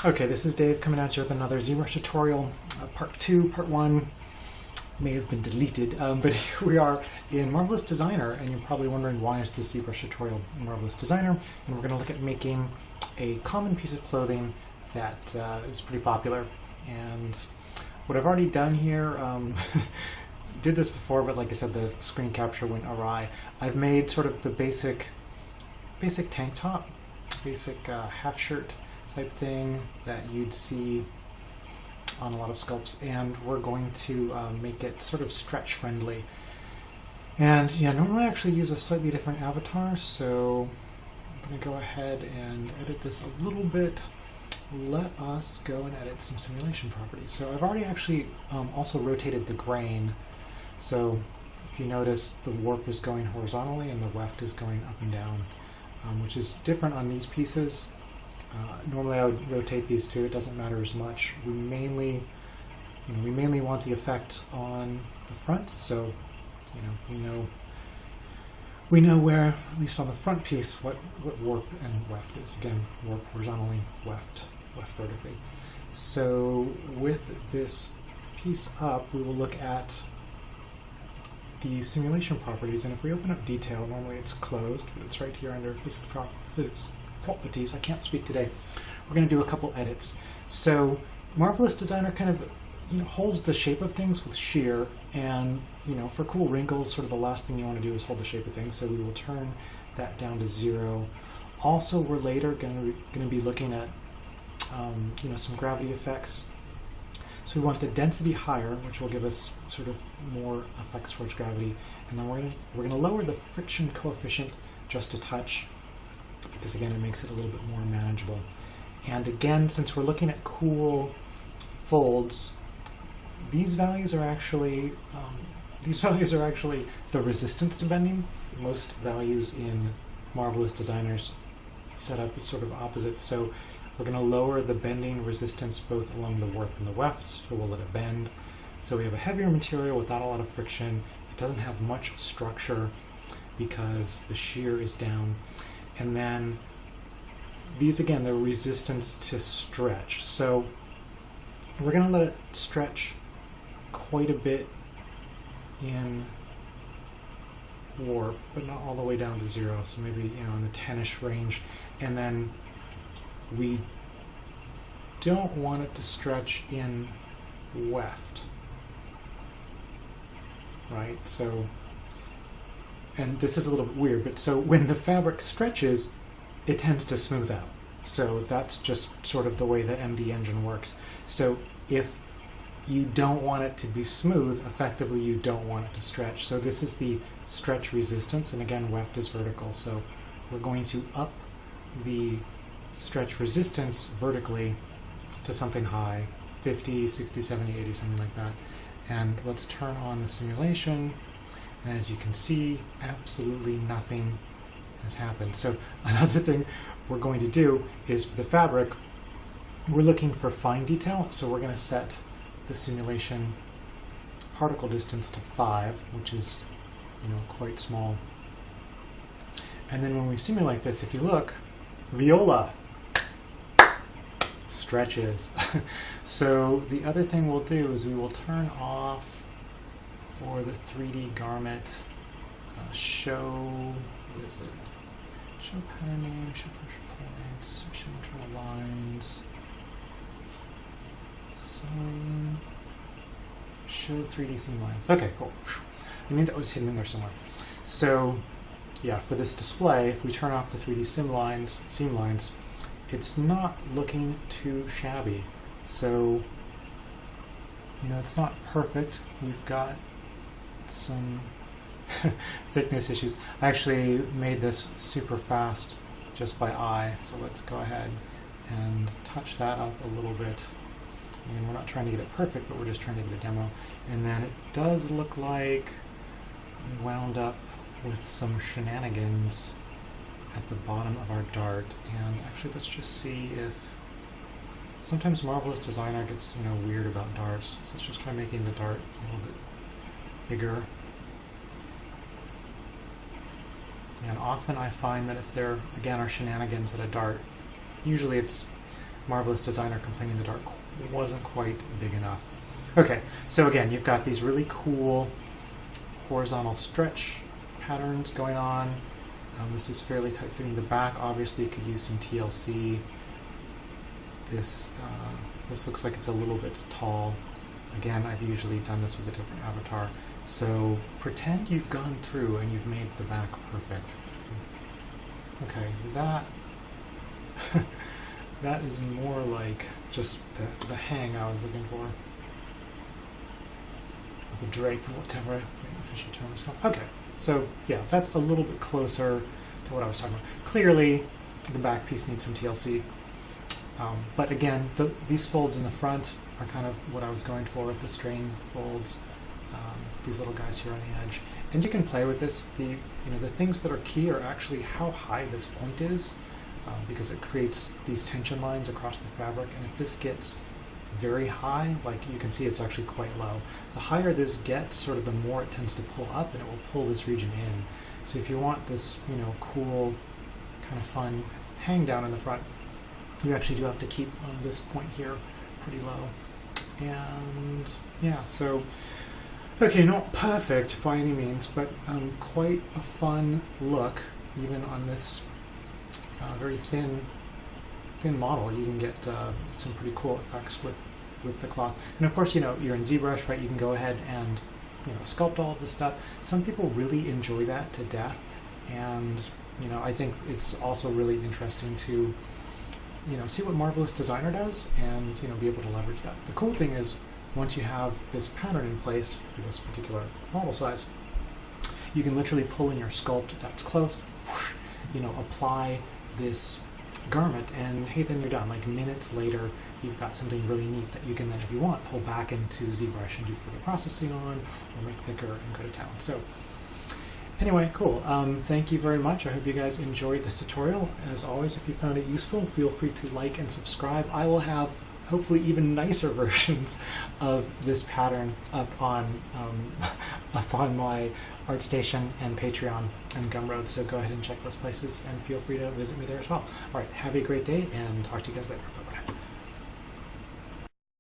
Okay, this is Dave coming at you with another ZBrush tutorial. Part 2, Part 1 may have been deleted, but here we are in Marvelous Designer, and you're probably wondering why is this ZBrush tutorial in Marvelous Designer, and we're going to look at making a common piece of clothing that is pretty popular. And what I've already done here, did this before, but like I said, the screen capture went awry. I've made sort of the basic tank top, basic half shirt type thing that you'd see on a lot of sculpts, and we're going to make it sort of stretch friendly. And yeah, normally I actually use a slightly different avatar, so I'm going to go ahead and edit this a little bit. Let us go and edit some simulation properties. So I've already actually also rotated the grain. So if you notice, the warp is going horizontally and the weft is going up and down, which is different on these pieces. Normally I would rotate these two, it doesn't matter as much. We mainly want the effect on the front, so we know where, at least on the front piece, what warp and weft is. Again, warp horizontally, weft vertically. So with this piece up, we will look at the simulation properties, and if we open up detail, normally it's closed, but it's right here under physics properties. I can't speak today. We're going to do a couple edits. So Marvelous Designer kind of holds the shape of things with shear, and for cool wrinkles, sort of the last thing you want to do is hold the shape of things. So we will turn that down to 0. Also, we're later going to be looking at some gravity effects. So we want the density higher, which will give us sort of more effects towards gravity, and then we're going to lower the friction coefficient just a touch, because again it makes it a little bit more manageable. And again, since we're looking at cool folds, these values are actually the resistance to bending. Most values in Marvelous Designer's setup is sort of opposite. So we're going to lower the bending resistance both along the warp and the weft, so we'll let it bend. So we have a heavier material without a lot of friction. It doesn't have much structure because the shear is down. And then these, again, the resistance to stretch. So we're going to let it stretch quite a bit in warp, but not all the way down to 0. So maybe in the 10-ish range. And then we don't want it to stretch in weft, right? So, and this is a little bit weird, but so when the fabric stretches, it tends to smooth out. So that's just sort of the way the MD engine works. So if you don't want it to be smooth, effectively you don't want it to stretch. So this is the stretch resistance, and again, weft is vertical. So we're going to up the stretch resistance vertically to something high, 50, 60, 70, 80, something like that. And let's turn on the simulation. And as you can see, absolutely nothing has happened. So another thing we're going to do is, for the fabric, we're looking for fine detail. So we're going to set the simulation particle distance to 5, which is quite small. And then when we simulate this, if you look, viola stretches. So the other thing we'll do is we will turn off, for the 3D garment, show, what is it? Show pattern name, show pressure points, show internal lines, show 3D seam lines. Okay, cool. It means that was hidden in there somewhere. So yeah, for this display, if we turn off the 3D seam lines, it's not looking too shabby. So it's not perfect. We've got some thickness issues. I actually made this super fast just by eye, so let's go ahead and touch that up a little bit. And we're not trying to get it perfect, but we're just trying to get a demo. And then it does look like we wound up with some shenanigans at the bottom of our dart. And actually, let's just see if sometimes Marvelous Designer gets weird about darts. So let's just try making the dart a little bit bigger. And often I find that if there, again, are shenanigans at a dart, usually it's Marvelous Designer complaining the dark wasn't quite big enough. Okay, so again, you've got these really cool horizontal stretch patterns going on. This is fairly tight fitting. The back obviously could use some TLC. This looks like it's a little bit tall. Again, I've usually done this with a different avatar. So pretend you've gone through and you've made the back perfect. Okay, that that is more like just the hang I was looking for. The drape, whatever the official term is called. Okay, so yeah, that's a little bit closer to what I was talking about. Clearly, the back piece needs some TLC. But again, these folds in the front are kind of what I was going for with the strain folds. These little guys here on the edge, and you can play with this. The things that are key are actually how high this point is, because it creates these tension lines across the fabric. And if this gets very high, like you can see, it's actually quite low. The higher this gets, sort of the more it tends to pull up, and it will pull this region in. So if you want this, cool, kind of fun hang down in the front, you actually do have to keep this point here pretty low. And yeah, so okay, not perfect by any means, but quite a fun look, even on this very thin model. You can get some pretty cool effects with the cloth. And of course, you're in ZBrush, right? You can go ahead and sculpt all of this stuff. Some people really enjoy that to death, and I think it's also really interesting to see what Marvelous Designer does and be able to leverage that. The cool thing is, once you have this pattern in place for this particular model size, you can literally pull in your sculpt that's close, whoosh, apply this garment, and hey, then you're done. Like minutes later, you've got something really neat that you can then, if you want, pull back into ZBrush and do further processing on, or make thicker and go to town. So anyway, cool. Thank you very much. I hope you guys enjoyed this tutorial. As always, if you found it useful, feel free to like and subscribe. I will have hopefully even nicer versions of this pattern up on my ArtStation and Patreon and Gumroad, so go ahead and check those places and feel free to visit me there as well. All right, have a great day and talk to you guys later. Bye-bye.